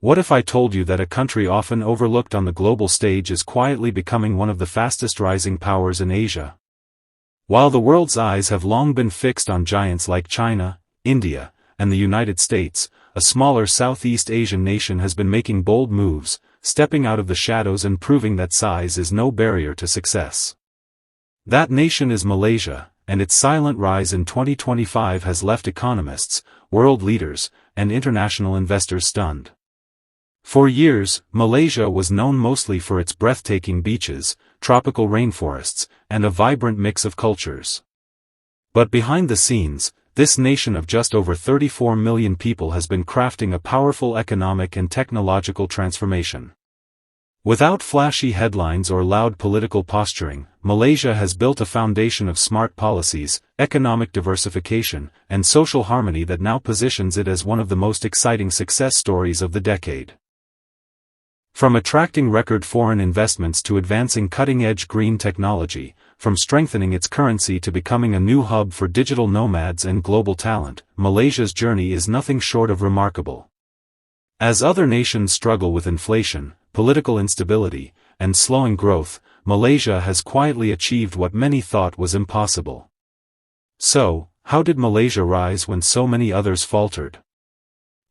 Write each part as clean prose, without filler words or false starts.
What if I told you that a country often overlooked on the global stage is quietly becoming one of the fastest rising powers in Asia? While the world's eyes have long been fixed on giants like China, India, and the United States, a smaller Southeast Asian nation has been making bold moves, stepping out of the shadows and proving that size is no barrier to success. That nation is Malaysia, and its silent rise in 2025 has left economists, world leaders, and international investors stunned. For years, Malaysia was known mostly for its breathtaking beaches, tropical rainforests, and a vibrant mix of cultures. But behind the scenes, this nation of just over 34 million people has been crafting a powerful economic and technological transformation. Without flashy headlines or loud political posturing, Malaysia has built a foundation of smart policies, economic diversification, and social harmony that now positions it as one of the most exciting success stories of the decade. From attracting record foreign investments to advancing cutting-edge green technology, from strengthening its currency to becoming a new hub for digital nomads and global talent, Malaysia's journey is nothing short of remarkable. As other nations struggle with inflation, political instability, and slowing growth, Malaysia has quietly achieved what many thought was impossible. So, how did Malaysia rise when so many others faltered?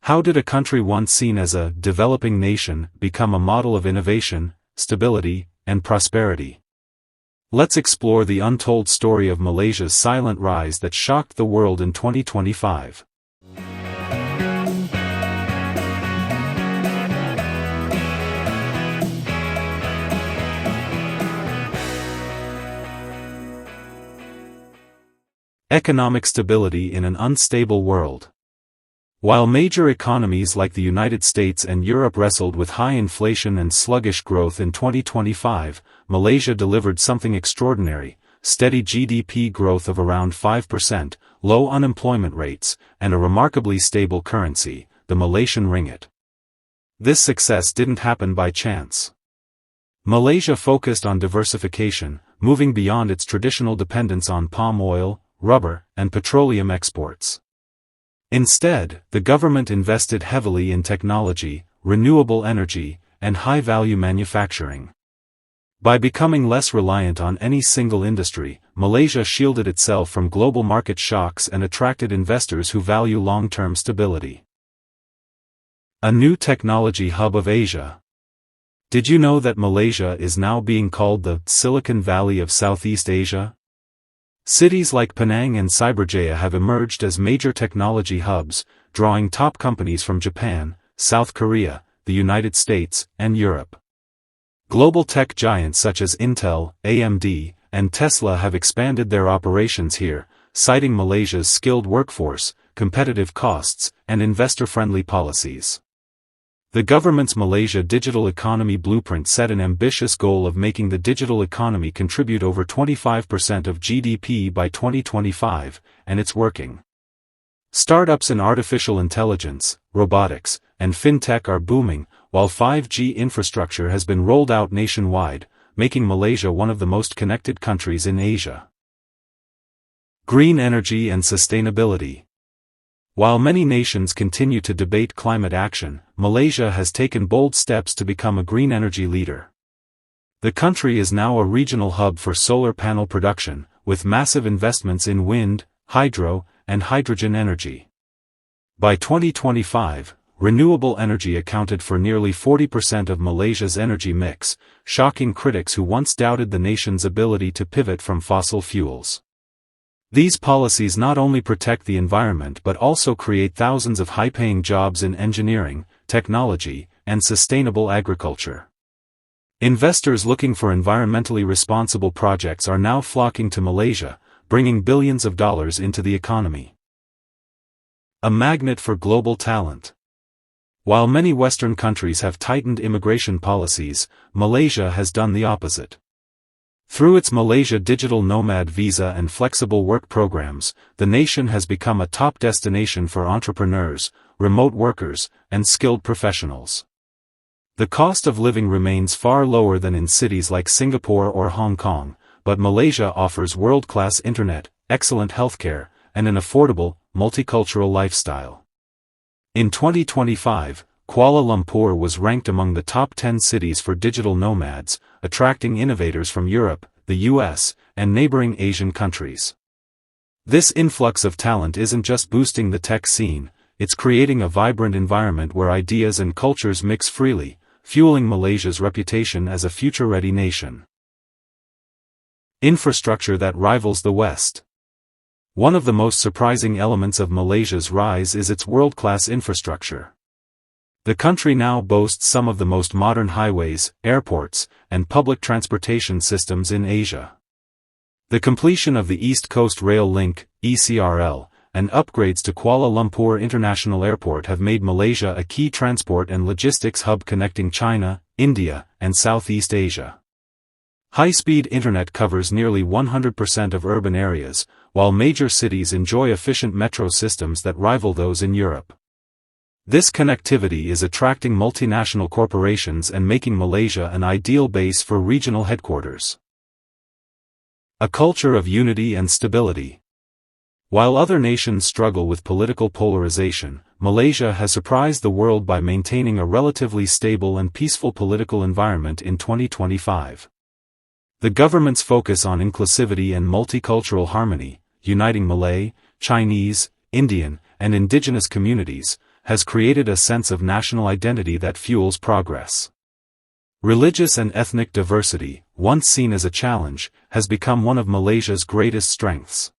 How did a country once seen as a developing nation become a model of innovation, stability, and prosperity? Let's explore the untold story of Malaysia's silent rise that shocked the world in 2025. Economic stability in an unstable world. While major economies like the United States and Europe wrestled with high inflation and sluggish growth in 2025, Malaysia delivered something extraordinary: steady GDP growth of around 5%, low unemployment rates, and a remarkably stable currency, the Malaysian ringgit. This success didn't happen by chance. Malaysia focused on diversification, moving beyond its traditional dependence on palm oil, rubber, and petroleum exports. Instead, the government invested heavily in technology, renewable energy, and high-value manufacturing. By becoming less reliant on any single industry, Malaysia shielded itself from global market shocks and attracted investors who value long-term stability. A new technology hub of Asia. Did you know that Malaysia is now being called the Silicon Valley of Southeast Asia? Cities like Penang and Cyberjaya have emerged as major technology hubs, drawing top companies from Japan, South Korea, the United States, and Europe. Global tech giants such as Intel, AMD, and Tesla have expanded their operations here, citing Malaysia's skilled workforce, competitive costs, and investor-friendly policies. The government's Malaysia Digital Economy Blueprint set an ambitious goal of making the digital economy contribute over 25% of GDP by 2025, and it's working. Startups in artificial intelligence, robotics, and fintech are booming, while 5G infrastructure has been rolled out nationwide, making Malaysia one of the most connected countries in Asia. Green energy and sustainability. While many nations continue to debate climate action, Malaysia has taken bold steps to become a green energy leader. The country is now a regional hub for solar panel production, with massive investments in wind, hydro, and hydrogen energy. By 2025, renewable energy accounted for nearly 40% of Malaysia's energy mix, shocking critics who once doubted the nation's ability to pivot from fossil fuels. These policies not only protect the environment but also create thousands of high-paying jobs in engineering, technology, and sustainable agriculture. Investors looking for environmentally responsible projects are now flocking to Malaysia, bringing billions of dollars into the economy. A magnet for global talent. While many Western countries have tightened immigration policies, Malaysia has done the opposite. Through its Malaysia Digital Nomad Visa and flexible work programs, the nation has become a top destination for entrepreneurs, remote workers, and skilled professionals. The cost of living remains far lower than in cities like Singapore or Hong Kong, but Malaysia offers world-class internet, excellent healthcare, and an affordable, multicultural lifestyle. In 2025, Kuala Lumpur was ranked among the top 10 cities for digital nomads, attracting innovators from Europe, the US, and neighboring Asian countries. This influx of talent isn't just boosting the tech scene, it's creating a vibrant environment where ideas and cultures mix freely, fueling Malaysia's reputation as a future-ready nation. Infrastructure that rivals the West. One of the most surprising elements of Malaysia's rise is its world-class infrastructure. The country now boasts some of the most modern highways, airports, and public transportation systems in Asia. The completion of the East Coast Rail Link, ECRL, and upgrades to Kuala Lumpur International Airport have made Malaysia a key transport and logistics hub connecting China, India, and Southeast Asia. High-speed internet covers nearly 100% of urban areas, while major cities enjoy efficient metro systems that rival those in Europe. This connectivity is attracting multinational corporations and making Malaysia an ideal base for regional headquarters. A culture of unity and stability. While other nations struggle with political polarization, Malaysia has surprised the world by maintaining a relatively stable and peaceful political environment in 2025. The government's focus on inclusivity and multicultural harmony, uniting Malay, Chinese, Indian, and indigenous communities, has created a sense of national identity that fuels progress. Religious and ethnic diversity, once seen as a challenge, has become one of Malaysia's greatest strengths.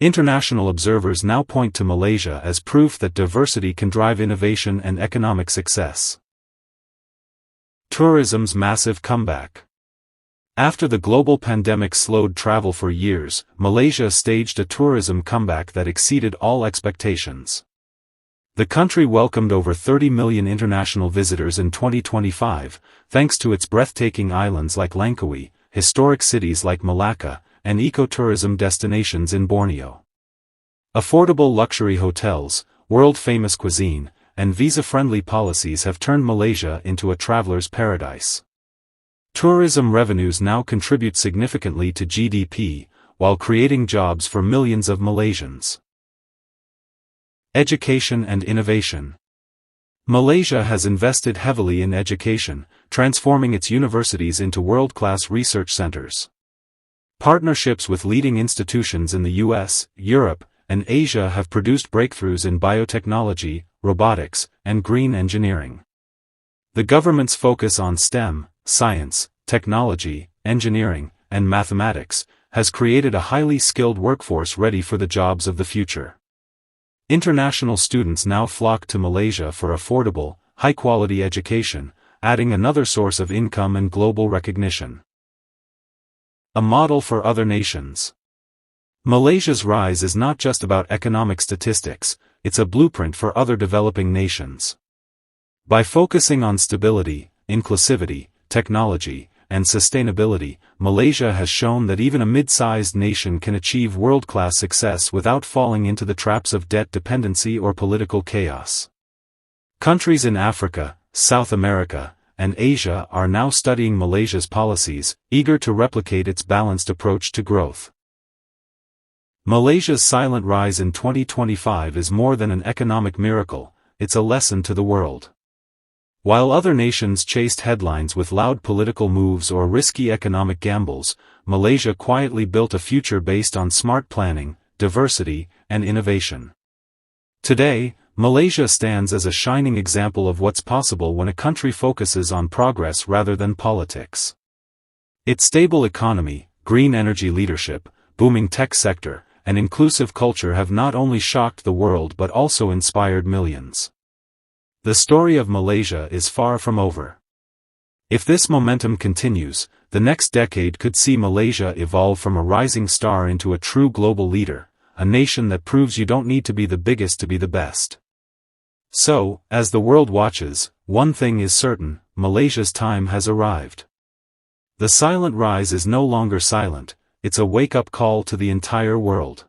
International observers now point to Malaysia as proof that diversity can drive innovation and economic success. Tourism's massive comeback. After the global pandemic slowed travel for years, Malaysia staged a tourism comeback that exceeded all expectations. The country welcomed over 30 million international visitors in 2025, thanks to its breathtaking islands like Langkawi, historic cities like Malacca, and ecotourism destinations in Borneo. Affordable luxury hotels, world-famous cuisine, and visa-friendly policies have turned Malaysia into a traveler's paradise. Tourism revenues now contribute significantly to GDP, while creating jobs for millions of Malaysians. Education and innovation. Malaysia has invested heavily in education, transforming its universities into world-class research centers. Partnerships with leading institutions in the US, Europe, and Asia have produced breakthroughs in biotechnology, robotics, and green engineering. The government's focus on STEM, science, technology, engineering, and mathematics, has created a highly skilled workforce ready for the jobs of the future. International students now flock to Malaysia for affordable, high-quality education, adding another source of income and global recognition. A model for other nations. Malaysia's rise is not just about economic statistics, it's a blueprint for other developing nations. By focusing on stability, inclusivity, technology, and sustainability, Malaysia has shown that even a mid-sized nation can achieve world-class success without falling into the traps of debt dependency or political chaos. Countries in Africa, South America, and Asia are now studying Malaysia's policies, eager to replicate its balanced approach to growth. Malaysia's silent rise in 2025 is more than an economic miracle, it's a lesson to the world. While other nations chased headlines with loud political moves or risky economic gambles, Malaysia quietly built a future based on smart planning, diversity, and innovation. Today, Malaysia stands as a shining example of what's possible when a country focuses on progress rather than politics. Its stable economy, green energy leadership, booming tech sector, and inclusive culture have not only shocked the world but also inspired millions. The story of Malaysia is far from over. If this momentum continues, the next decade could see Malaysia evolve from a rising star into a true global leader, a nation that proves you don't need to be the biggest to be the best. So, as the world watches, one thing is certain, Malaysia's time has arrived. The silent rise is no longer silent, it's a wake-up call to the entire world.